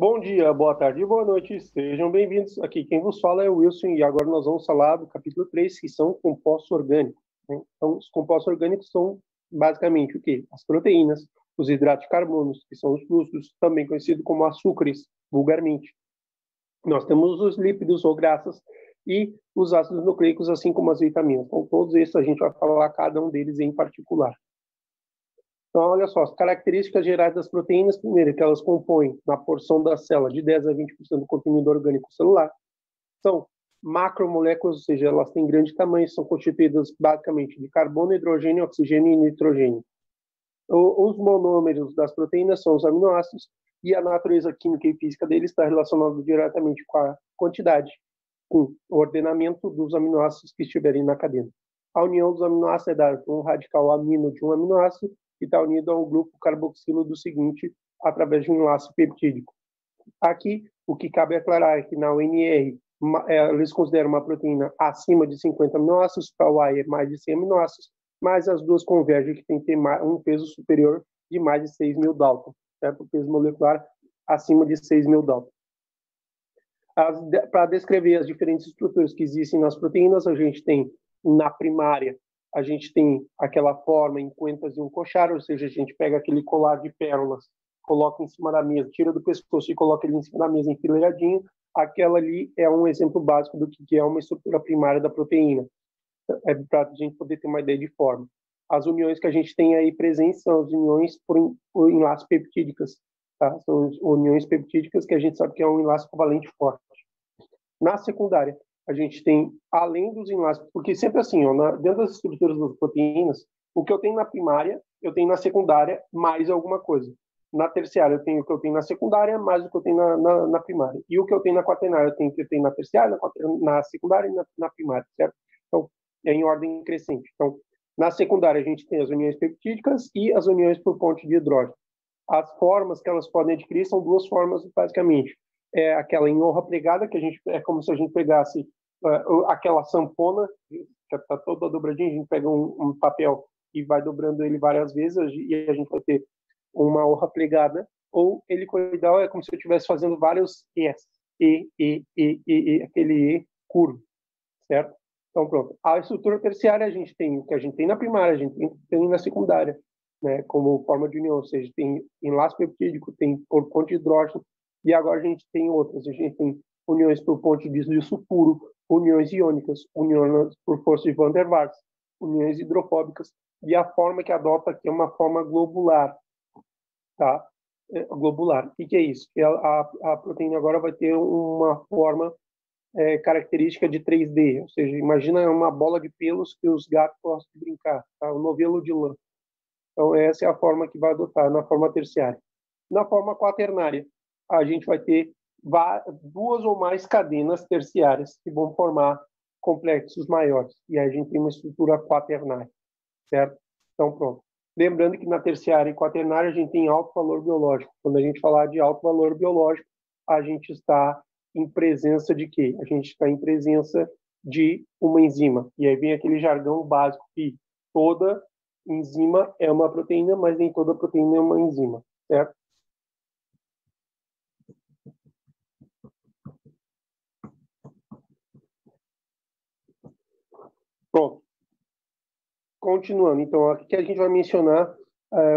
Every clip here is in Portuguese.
Bom dia, boa tarde e boa noite, sejam bem-vindos. Aqui quem vos fala é o Wilson e agora nós vamos falar do capítulo 3, que são compostos orgânicos, né? Então, os compostos orgânicos são basicamente o quê? As proteínas, os hidratos de carbono, que são os glúcidos, também conhecidos como açúcares, vulgarmente. Nós temos os lípidos ou graxas e os ácidos nucleicos, assim como as vitaminas. Então, todos esses a gente vai falar cada um deles em particular. Então, olha só, as características gerais das proteínas, primeiro, que elas compõem, na porção da célula, de 10 a 20% do conteúdo orgânico celular. São macromoléculas, ou seja, elas têm grande tamanho, são constituídas basicamente de carbono, hidrogênio, oxigênio e nitrogênio. Os monômeros das proteínas são os aminoácidos, e a natureza química e física deles está relacionada diretamente com a quantidade, com o ordenamento dos aminoácidos que estiverem na cadeia. A união dos aminoácidos é dada por um radical amino de um aminoácido que está unido a um grupo carboxilo do seguinte através de um enlace peptídico. Aqui, o que cabe aclarar é que na UNR eles consideram uma proteína acima de 50 aminoácidos, para o AI é mais de 100 aminoácidos, mas as duas convergem que tem que ter um peso superior de mais de 6.000 Dalton, certo? O peso molecular acima de 6.000 Dalton. Para descrever as diferentes estruturas que existem nas proteínas, a gente tem na primária, a gente tem aquela forma em cuentas de um cochar, ou seja, a gente pega aquele colar de pérolas, coloca em cima da mesa, tira do pescoço e coloca ele em cima da mesa enfileiradinho. Aquela ali é um exemplo básico do que é uma estrutura primária da proteína, para a gente poder ter uma ideia de forma. As uniões que a gente tem aí presentes são as uniões por enlaces peptídicas, tá? São as uniões peptídicas que a gente sabe que é um enlace covalente forte. Na secundária, a gente tem, além dos enlaces, porque sempre assim, ó, dentro das estruturas das proteínas, o que eu tenho na primária, eu tenho na secundária mais alguma coisa. Na terciária, eu tenho o que eu tenho na secundária, mais o que eu tenho na primária. E o que eu tenho na quaternária, eu tenho o que eu tenho na terciária, na secundária e na primária, certo? Então, é em ordem crescente. Então, na secundária, a gente tem as uniões peptídicas e as uniões por ponte de hidrogênio. As formas que elas podem adquirir são duas formas, basicamente. É aquela em honra pregada, que a gente é como se a gente pegasse aquela sanfona, que está toda dobradinha, a gente pega um papel e vai dobrando ele várias vezes e a gente vai ter uma honra pregada, ou helicoidal é como se eu estivesse fazendo vários E's, aquele E curvo, certo? Então, pronto. A estrutura terciária, a gente tem o que a gente tem na primária, a gente tem na secundária, né, como forma de união, ou seja, tem enlace peptídico, tem por ponte de hidrogênio, e agora a gente tem outras, a gente tem uniões por ponte de sulfuro, uniões iônicas, uniões por força de Van der Waals, uniões hidrofóbicas, e a forma que adota aqui é uma forma globular, tá? Globular. O que é isso? A proteína agora vai ter uma forma característica de 3D, ou seja, imagina uma bola de pelos que os gatos gostam de brincar, tá? Um novelo de lã. Então, essa é a forma que vai adotar na forma terciária. Na forma quaternária, a gente vai ter duas ou mais cadenas terciárias que vão formar complexos maiores. E aí a gente tem uma estrutura quaternária, certo? Então, pronto. Lembrando que na terciária e quaternária a gente tem alto valor biológico. Quando a gente falar de alto valor biológico, a gente está em presença de quê? A gente está em presença de uma enzima. E aí vem aquele jargão básico que toda enzima é uma proteína, mas nem toda proteína é uma enzima, certo? Pronto. Continuando, então, aqui a gente vai mencionar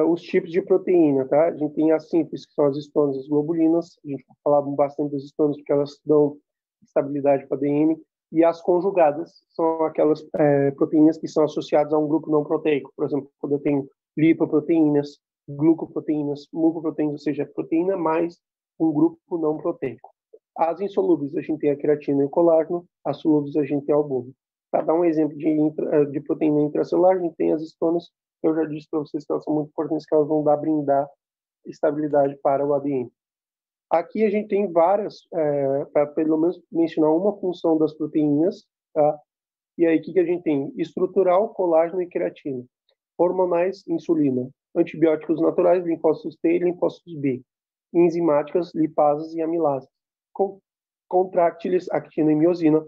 os tipos de proteína, tá? A gente tem as simples, que são as histonas e as globulinas. A gente vai falar bastante das histonas porque elas dão estabilidade para ADN. E as conjugadas são aquelas proteínas que são associadas a um grupo não proteico. Por exemplo, quando eu tenho lipoproteínas, glucoproteínas, mucoproteínas, ou seja, proteína mais um grupo não proteico. As insolúveis, a gente tem a queratina e o colágeno. As solúveis, a gente tem a albúmina. Para dar um exemplo de proteína intracelular, a gente tem as histonas. Eu já disse para vocês que elas são muito importantes, que elas vão brindar estabilidade para o ADN. Aqui a gente tem várias, para pelo menos mencionar uma função das proteínas, tá? E aí o que a gente tem? Estrutural, colágeno e queratina. Hormonais, insulina. Antibióticos naturais, linfócitos T e linfócitos B. Enzimáticas, lipasas e amilases. Contráctiles, actina e miosina.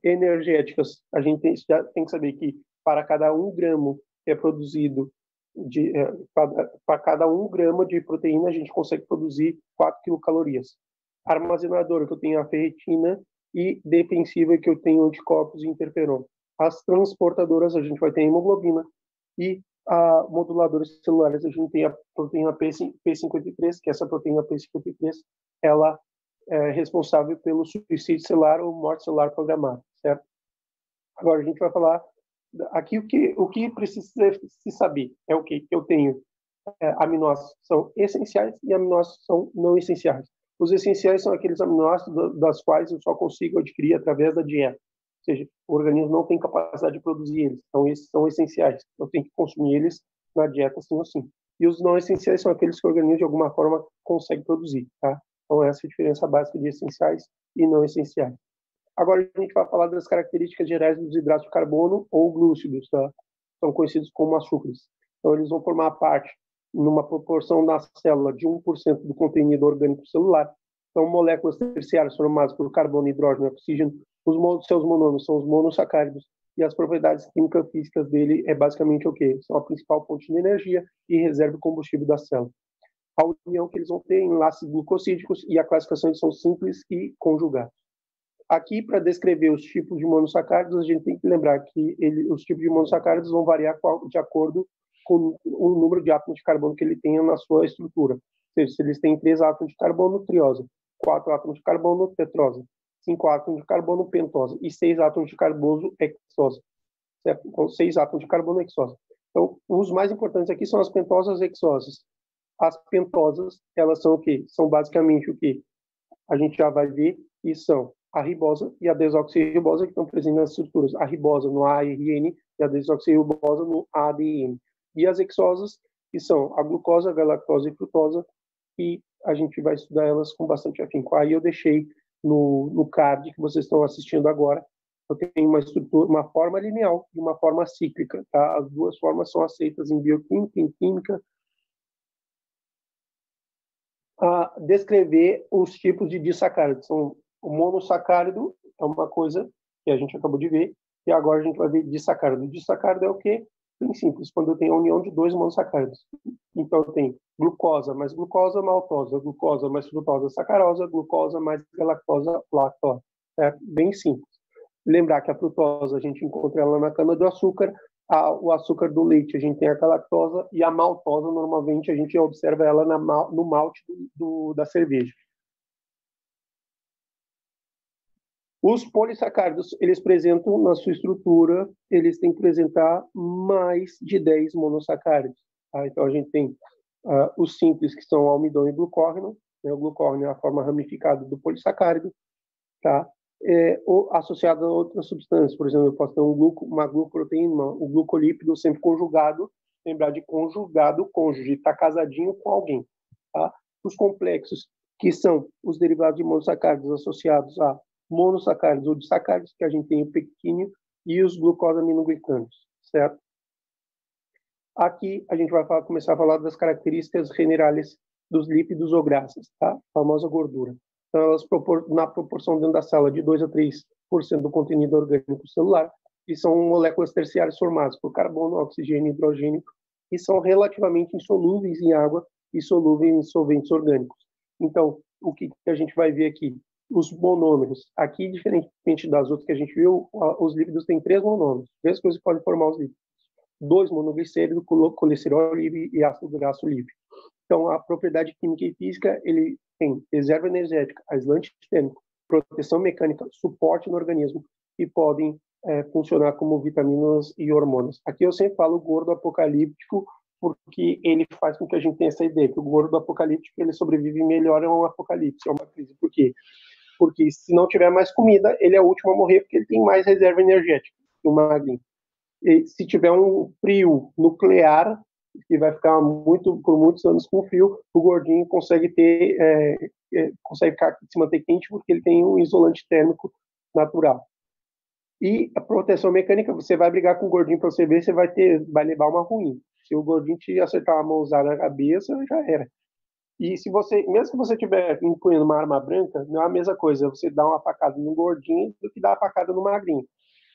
Energéticas, a gente já tem que saber que para cada 1 gramo que é produzido para cada 1 grama de proteína, a gente consegue produzir 4 quilocalorias. Armazenadora, que eu tenho a ferritina, e defensiva, que eu tenho anticorpos e interferon. As transportadoras, a gente vai ter a hemoglobina, e a moduladores celulares, a gente tem a proteína P53, que essa proteína P53, ela é responsável pelo suicídio celular ou morte celular programada, certo? Agora a gente vai falar aqui o que precisa se saber é o que eu tenho. Aminoácidos são essenciais e aminoácidos são não essenciais. Os essenciais são aqueles aminoácidos das quais eu só consigo adquirir através da dieta. Ou seja, o organismo não tem capacidade de produzir eles. Então, esses são essenciais. Eu tenho que consumir eles na dieta, sim ou sim. E os não essenciais são aqueles que o organismo, de alguma forma, consegue produzir. Tá? Então, essa é a diferença básica de essenciais e não essenciais. Agora, a gente vai falar das características gerais dos hidratos de carbono ou glúcidos. Tá? São conhecidos como açúcares. Então, eles vão formar parte, numa proporção na célula, de 1% do contenido orgânico celular. São moléculas terciárias formadas por carbono, hidrogênio e oxígeno. Os seus monômeros são os monossacáridos, e as propriedades químicas físicas dele é basicamente o quê? São a principal fonte de energia e reserva de combustível da célula. A união que eles vão ter em enlaces glucosídicos, e a classificação eles são simples e conjugados. Aqui, para descrever os tipos de monossacáridos, a gente tem que lembrar que os tipos de monossacáridos vão variar de acordo com o número de átomos de carbono que ele tenha na sua estrutura. Ou seja, se eles têm 3 átomos de carbono, triose, 4 átomos de carbono, tetrose, 5 átomos de carbono, pentose, e 6 átomos de carbono, hexose. Certo? Então, 6 átomos de carbono, hexose. Então, os mais importantes aqui são as pentosas e hexoses. As pentosas, elas são o quê? São basicamente o quê? A gente já vai ver que são a ribosa e a desoxirribosa, que estão presentes nas estruturas. A ribosa no ARN e a desoxirribosa no ADN. E as hexosas, que são a glucosa, a galactose e frutose, e a gente vai estudar elas com bastante afinco. Aí eu deixei no card que vocês estão assistindo agora, eu tenho uma estrutura, uma forma linear e uma forma cíclica. Tá? As duas formas são aceitas em bioquímica, em química, a descrever os tipos de disacáridos. São, o monossacárido é uma coisa que a gente acabou de ver, e agora a gente vai ver disacárido. Disacárido é o quê? Bem simples, quando eu tenho a união de 2 monossacáridos. Então, eu tenho glucosa mais maltosa, glucosa mais frutose, sacarosa, glucosa mais galactose, lactose. É bem simples. Lembrar que a frutose a gente encontra ela na cana-do-açúcar, o açúcar do leite a gente tem a galactosa, e a maltosa normalmente a gente observa ela no malte da cerveja. Os polissacáridos, eles apresentam na sua estrutura, eles têm que apresentar mais de 10 monossacáridos. Tá? Então a gente tem os simples, que são almidão e glucógeno, né? O glucógeno é a forma ramificada do polissacárido, tá? Associado a outras substâncias. Por exemplo, eu posso ter uma glucoproteína, o glucolípido sempre conjugado, lembrar de conjugado, cônjuge, está casadinho com alguém. Tá? Os complexos, que são os derivados de monossacáridos associados a monossacáridos ou disacáridos, que a gente tem o pectínio, e os glucosaminoglicânicos, certo? Aqui a gente vai começar a falar das características generais dos lípidos ou graxas, tá? A famosa gordura. Então, elas na proporção dentro da célula de 2 a 3% do contenido orgânico celular, e são moléculas terciárias formadas por carbono, oxigênio e hidrogênio, e são relativamente insolúveis em água e solúveis em solventes orgânicos. Então, o que a gente vai ver aqui? Os monômeros. Aqui, diferentemente das outras que a gente viu, os lípidos têm 3 monômeros. 3 coisas que podem formar os lípidos. 2 monoglicéridos, colesterol livre e ácido graxo livre. Então, a propriedade química e física, ele tem reserva energética, aislante térmico, proteção mecânica, suporte no organismo, e podem funcionar como vitaminas e hormônios. Aqui eu sempre falo gordo apocalíptico, porque ele faz com que a gente tenha essa ideia, que o gordo apocalíptico ele sobrevive melhor a um apocalipse, a uma crise. Por quê? Porque se não tiver mais comida, ele é o último a morrer, porque ele tem mais reserva energética que o magrinho. E se tiver um frio nuclear, que vai ficar por muitos anos com frio, o gordinho consegue se manter quente porque ele tem um isolante térmico natural. E a proteção mecânica, você vai brigar com o gordinho para você ver, você vai levar uma ruim. Se o gordinho te acertar uma mãozada na cabeça, já era. E se mesmo que você estiver empunhando uma arma branca, não é a mesma coisa você dar uma facada no gordinho do que dar uma facada no magrinho.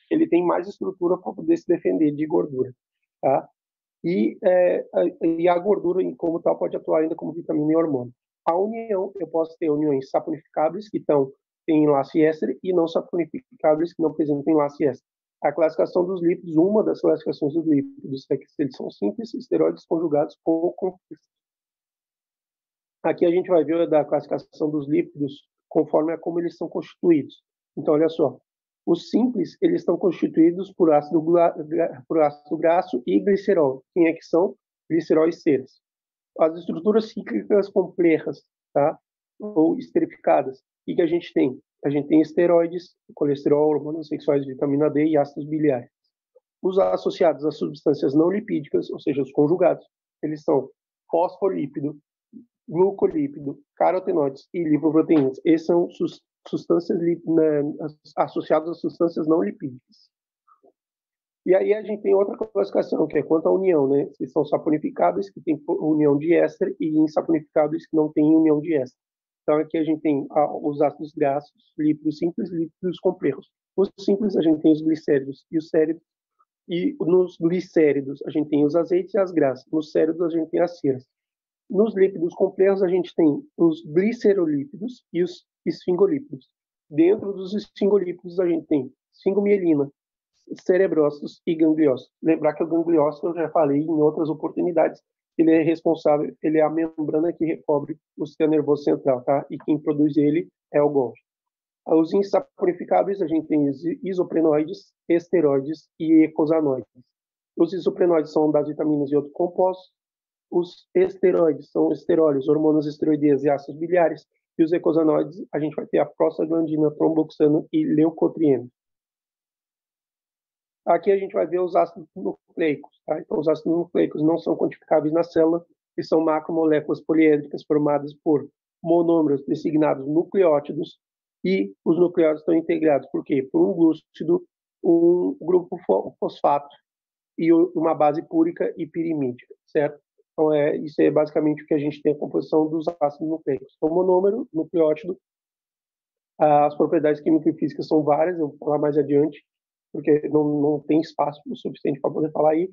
Ele tem mais estrutura para poder se defender de gordura, tá? E a gordura, como tal, pode atuar ainda como vitamina e hormônio. A união, eu posso ter uniões saponificáveis, que têm enlace éster, e não saponificáveis, que não apresentam enlace éster. A classificação dos lípidos, uma das classificações dos lípidos é que eles são simples, esteroides conjugados ou complexos. Aqui a gente vai ver da classificação dos lípidos conforme a como eles são constituídos. Então, olha só, os simples, eles estão constituídos por ácido graxo e glicerol. Quem é que são? Glicerol e ceras. As estruturas cíclicas complexas, tá? Ou esterificadas. O que a gente tem? A gente tem esteroides, colesterol, hormônios sexuais, vitamina D e ácidos biliares. Os associados a substâncias não lipídicas, ou seja, os conjugados, eles são fosfolípido, glucolípido, carotenoides e lipoproteínas. Esses são substâncias associadas a substâncias não lipídicas. E aí a gente tem outra classificação, que é quanto à união, né? Que são saponificáveis, que têm união de éster, e insaponificáveis, que não têm união de éster. Então aqui a gente tem os ácidos graxos, lípidos simples, lípidos complexos. Os simples a gente tem os glicéridos e os séridos, e nos glicéridos a gente tem os azeites e as graxas. Nos séridos a gente tem as ceras. Nos lípidos complexos, a gente tem os glicerolípidos e os esfingolípidos. Dentro dos esfingolípidos, a gente tem esfingomielina, cerebrócitos e gangliócitos. Lembrar que o gangliócito, eu já falei em outras oportunidades, ele é responsável, ele é a membrana que recobre o sistema nervoso central, tá? E quem produz ele é o Golgi. Os insaponificáveis, a gente tem os isoprenoides, esteroides e eicosanoides. Os isoprenoides são das vitaminas e outros compostos. Os esteroides são esterólios, hormônios esteroideas e ácidos biliares. E os eicosanoides, a gente vai ter a prostaglandina, tromboxano e leucotrieno. Aqui a gente vai ver os ácidos nucleicos. Tá? Então, os ácidos nucleicos não são quantificáveis na célula e são macromoléculas poliédricas formadas por monômeros designados nucleótidos, e os nucleótidos estão integrados por quê? Por um glúcido, um grupo fosfato e uma base púrica e pirimídica, certo? Então, isso é basicamente o que a gente tem a composição dos ácidos nucleicos. Então, monômero, nucleótido, as propriedades químicas e físicas são várias, eu vou falar mais adiante, porque não tem espaço o suficiente para poder falar aí.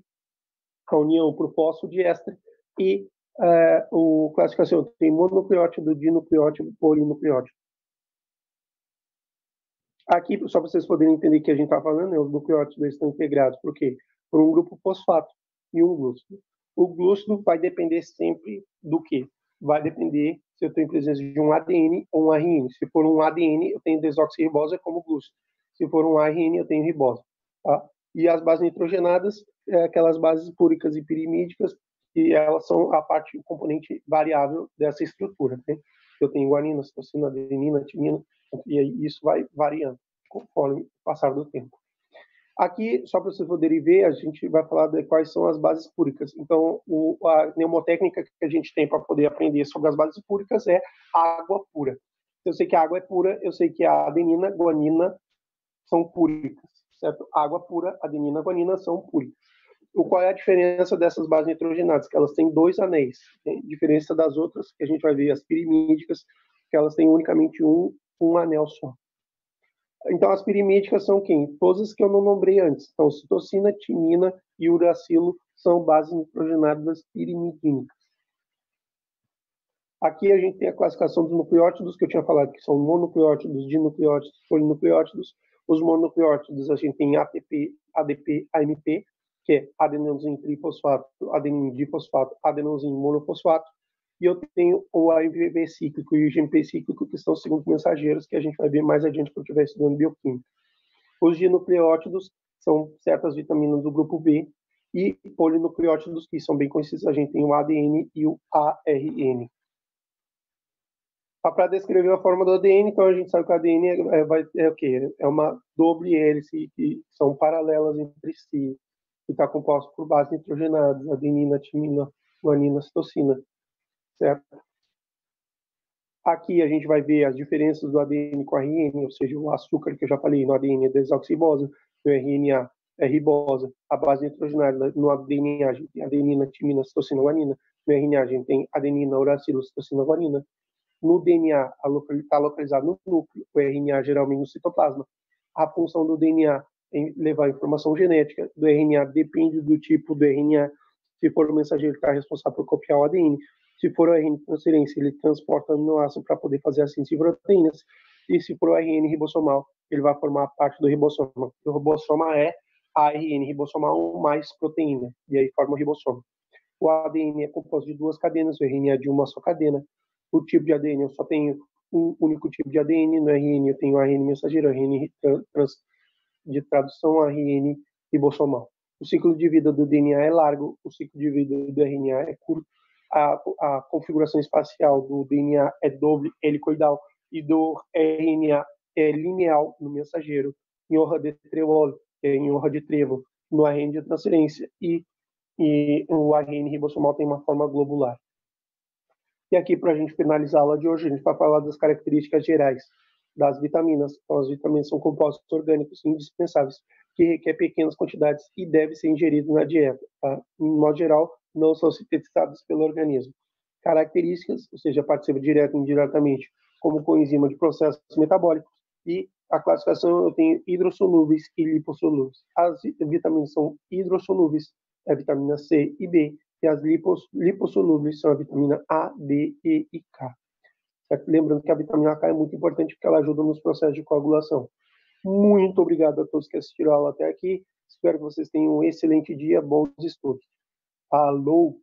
A união por fósforo de éster e o classificação tem mononucleótido, dinucleótido, polinucleótido. Aqui, só para vocês poderem entender o que a gente está falando, os nucleótidos estão integrados por quê? Por um grupo fosfato e um glúcido. O glúcido vai depender sempre do quê? Vai depender se eu tenho presença de um ADN ou um RN. Se for um ADN, eu tenho desoxirribose como glúcido. Se for um ARN, eu tenho ribose. Tá? E as bases nitrogenadas, aquelas bases púricas e pirimídicas, e elas são a parte, o componente variável dessa estrutura. Né? Eu tenho guanina, citosina, adenina, timina, e aí isso vai variando conforme o passar do tempo. Aqui, só para vocês poderem ver, a gente vai falar de quais são as bases púricas. Então, a mnemotécnica que a gente tem para poder aprender sobre as bases púricas é água pura. Eu sei que a água é pura, eu sei que a adenina, guanina são púricas, certo? Água pura, adenina, guanina são púricas. Qual é a diferença dessas bases nitrogenadas? Que elas têm 2 anéis. Tem diferença das outras, que a gente vai ver, as pirimídicas, que elas têm unicamente um anel só. Então, as pirimídicas são quem? Todas as que eu não nombrei antes. Então, citosina, timina e uracilo são bases nitrogenadas pirimidínicas. Aqui a gente tem a classificação dos nucleótidos, que eu tinha falado, que são mononucleótidos, dinucleótidos, polinucleótidos. Os mononucleótidos, a gente tem ATP, ADP, AMP, que é adenosine trifosfato, adenine difosfato, adenosine monofosfato. E eu tenho o AMP cíclico e o GMP cíclico, que são os segundos mensageiros, que a gente vai ver mais adiante quando estiver estudando bioquímica. Os dinucleótidos são certas vitaminas do grupo B, e polinucleótidos, que são bem conhecidos, a gente tem o ADN e o ARN. Para descrever a forma do ADN, então a gente sabe que o ADN é o quê? É uma doble hélice que são paralelas entre si, que está composto por bases nitrogenadas, adenina, timina, guanina, citosina, certo? Aqui a gente vai ver as diferenças do ADN com o RN, ou seja, o açúcar que eu já falei, no ADN é desoxirribose, no RNA é ribose, a base nitrogenada, no ADNA a gente tem adenina, timina, citosina, guanina, no RNA a gente tem adenina, uracilo, citosina, guanina. No DNA está localizado no núcleo, o RNA geralmente no citoplasma. A função do DNA é levar informação genética, do RNA depende do tipo do RNA, Se for o mensageiro que está responsável por copiar o ADN, se for o RN de transferência, ele transporta o aminoácido para poder fazer a síntese de proteínas, e se for o RN ribossomal, ele vai formar parte do ribossoma. O ribossoma é ARN ribossomal mais proteína, e aí forma o ribossoma. O ADN é composto de duas cadenas, o RN é de uma só cadena. O tipo de ADN, eu só tenho um único tipo de ADN, no RN eu tenho ARN mensageiro, RN de tradução, ARN ribossomal. O ciclo de vida do DNA é largo, o ciclo de vida do RNA é curto, a configuração espacial do DNA é doble helicoidal e do RNA é lineal no mensageiro, em honra de trevolo, em honra de trevo, no ARN de transferência, e o ARN ribossomal tem uma forma globular. E aqui, para a gente finalizar a aula de hoje, a gente vai falar das características gerais das vitaminas. Então, as vitaminas são compostos orgânicos indispensáveis, que requer pequenas quantidades e deve ser ingerido na dieta. Tá? Em modo geral, não são sintetizados pelo organismo. Características, ou seja, participa direto e indiretamente, como coenzima de processos metabólicos, e a classificação eu tenho hidrossolúveis e lipossolúveis. As vitaminas são hidrossolúveis, a vitamina C e B, e as lipossolúveis são a vitamina A, D, E e K. Certo? Lembrando que a vitamina K é muito importante porque ela ajuda nos processos de coagulação. Muito obrigado a todos que assistiram a aula até aqui. Espero que vocês tenham um excelente dia, bons estudos. Alô!